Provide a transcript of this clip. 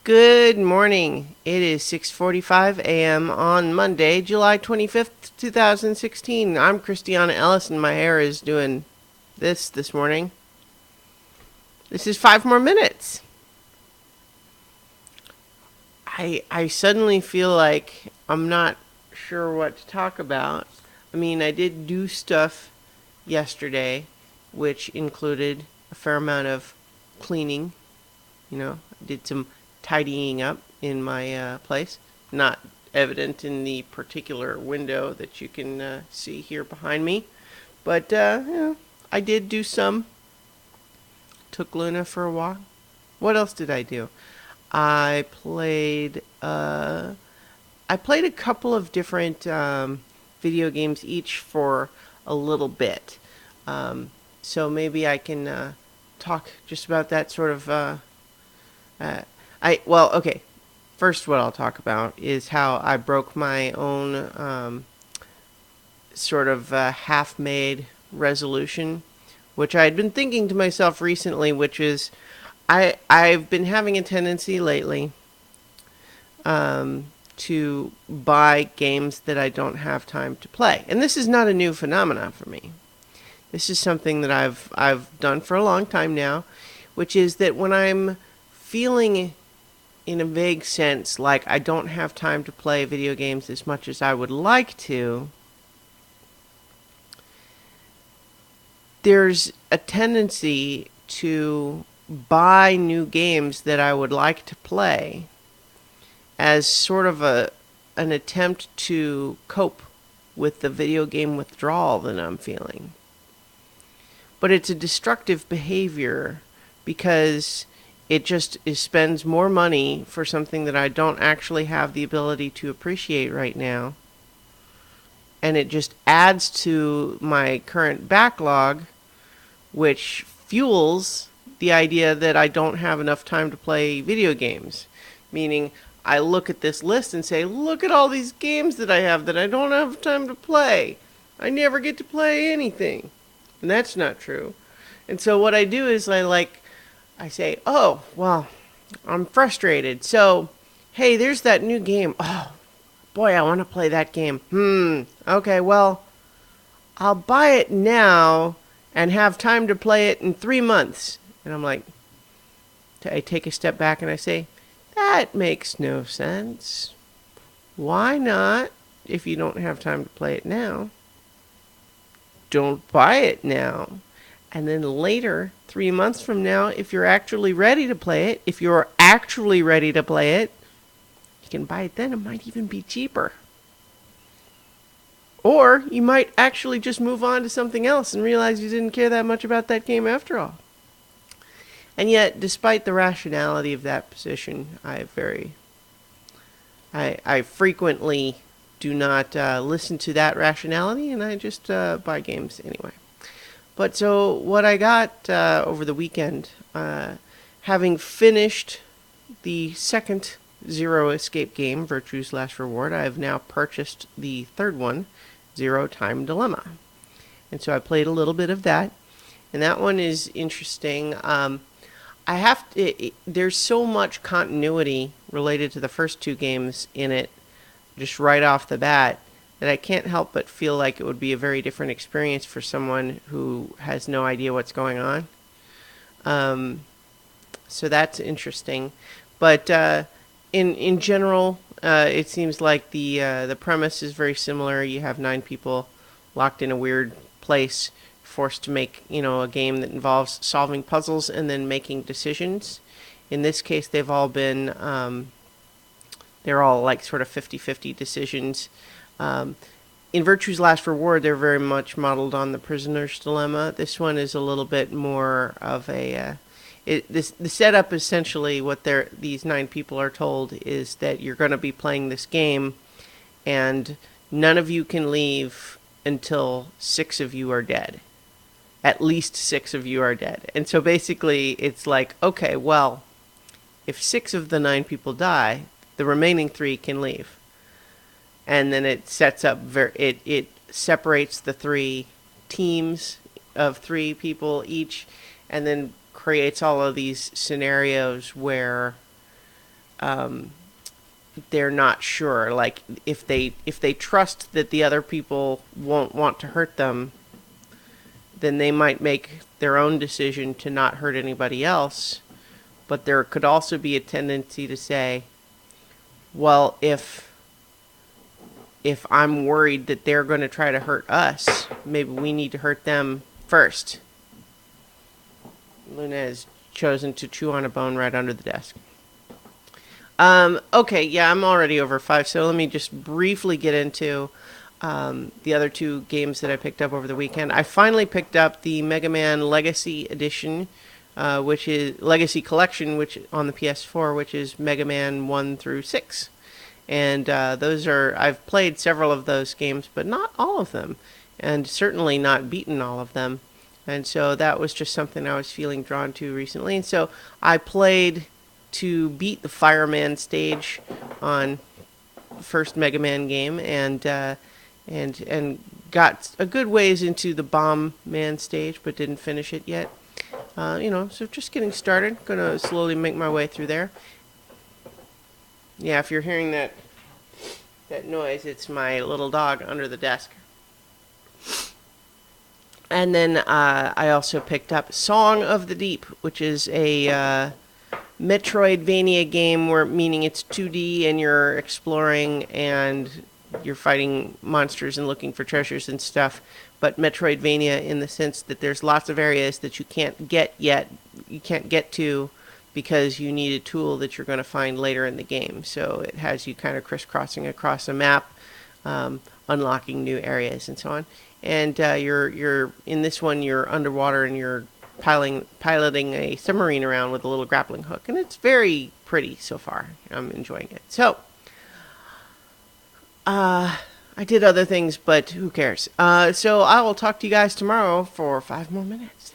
Good morning. It is 6:45 a.m. on Monday, July 25th, 2016. I'm Christiana Ellis and my hair is doing this morning. This is 5 more minutes. I suddenly feel like I'm not sure what to talk about. I mean, I did do stuff yesterday, which included a fair amount of cleaning. I did some tidying up in my place. Not evident in the particular window that you can see here behind me. But, I did do some. Took Luna for a walk. What else did I do? I played, I played a couple of different video games each for a little bit. So maybe I can talk just about that sort of okay. First, what I'll talk about is how I broke my own sort of half-made resolution, which I had been thinking to myself recently, which is I've been having a tendency lately to buy games that I don't have time to play, and this is not a new phenomenon for me. This is something that I've done for a long time now, which is that when I'm feeling in a vague sense like I don't have time to play video games as much as I would like to, there's a tendency to buy new games that I would like to play as sort of an attempt to cope with the video game withdrawal that I'm feeling. But it's a destructive behavior because it spends more money for something that I don't actually have the ability to appreciate right now. And it just adds to my current backlog, which fuels the idea that I don't have enough time to play video games. Meaning, I look at this list and say, look at all these games that I have that I don't have time to play. I never get to play anything. And that's not true. And so what I do is I say, oh, well, I'm frustrated. So, hey, there's that new game. Oh, boy, I want to play that game. Okay, well, I'll buy it now and have time to play it in 3 months. And I'm like, I take a step back and I say, that makes no sense. Why not, if you don't have time to play it now, don't buy it now. And then later, 3 months from now, if you're actually ready to play it, you can buy it then. It might even be cheaper. Or you might actually just move on to something else and realize you didn't care that much about that game after all. And yet, despite the rationality of that position, I frequently do not listen to that rationality, and I just buy games anyway. But so what I got over the weekend, having finished the second Zero Escape game, Virtue's Last Reward, I have now purchased the third one, Zero Time Dilemma. And so I played a little bit of that, and that one is interesting. There's so much continuity related to the first two games in it, just right off the bat, that I can't help but feel like it would be a very different experience for someone who has no idea what's going on. So that's interesting. But in general, it seems like the premise is very similar. You have 9 people locked in a weird place, forced to make a game that involves solving puzzles and then making decisions. In this case, they've all been they're all like sort of 50-50 decisions. In Virtue's Last Reward, they're very much modeled on the prisoner's dilemma. This one is a little bit more of a the setup, essentially what these 9 people are told is that you're going to be playing this game and none of you can leave until 6 of you are dead. At least 6 of you are dead. And so basically it's like, okay, well, if 6 of the 9 people die, the remaining 3 can leave. And then it sets up, it separates the 3 teams of 3 people each, and then creates all of these scenarios where they're not sure. Like if they trust that the other people won't want to hurt them, then they might make their own decision to not hurt anybody else. But there could also be a tendency to say, well, if I'm worried that they're going to try to hurt us, maybe we need to hurt them first. Luna has chosen to chew on a bone right under the desk. Okay, yeah, I'm already over 5, so let me just briefly get into the other two games that I picked up over the weekend. I finally picked up the Mega Man Legacy Edition, which is Legacy Collection, which on the PS4, which is Mega Man 1 through 6. And those are, I've played several of those games, but not all of them, and certainly not beaten all of them. And so that was just something I was feeling drawn to recently. And so I played to beat the Fireman stage on the first Mega Man game, and got a good ways into the Bomb Man stage, but didn't finish it yet. So just getting started. Gonna slowly make my way through there. Yeah, if you're hearing that noise, it's my little dog under the desk. And then I also picked up Song of the Deep, which is a Metroidvania game, where meaning it's 2D and you're exploring and you're fighting monsters and looking for treasures and stuff. But Metroidvania in the sense that there's lots of areas that you can't get yet, you can't get to because you need a tool that you're going to find later in the game. So it has you kind of crisscrossing across a map, unlocking new areas and so on. And you're in this one, you're underwater and you're piloting a submarine around with a little grappling hook, and it's very pretty so far. I'm enjoying it. So I did other things, but who cares? So I will talk to you guys tomorrow for 5 more minutes.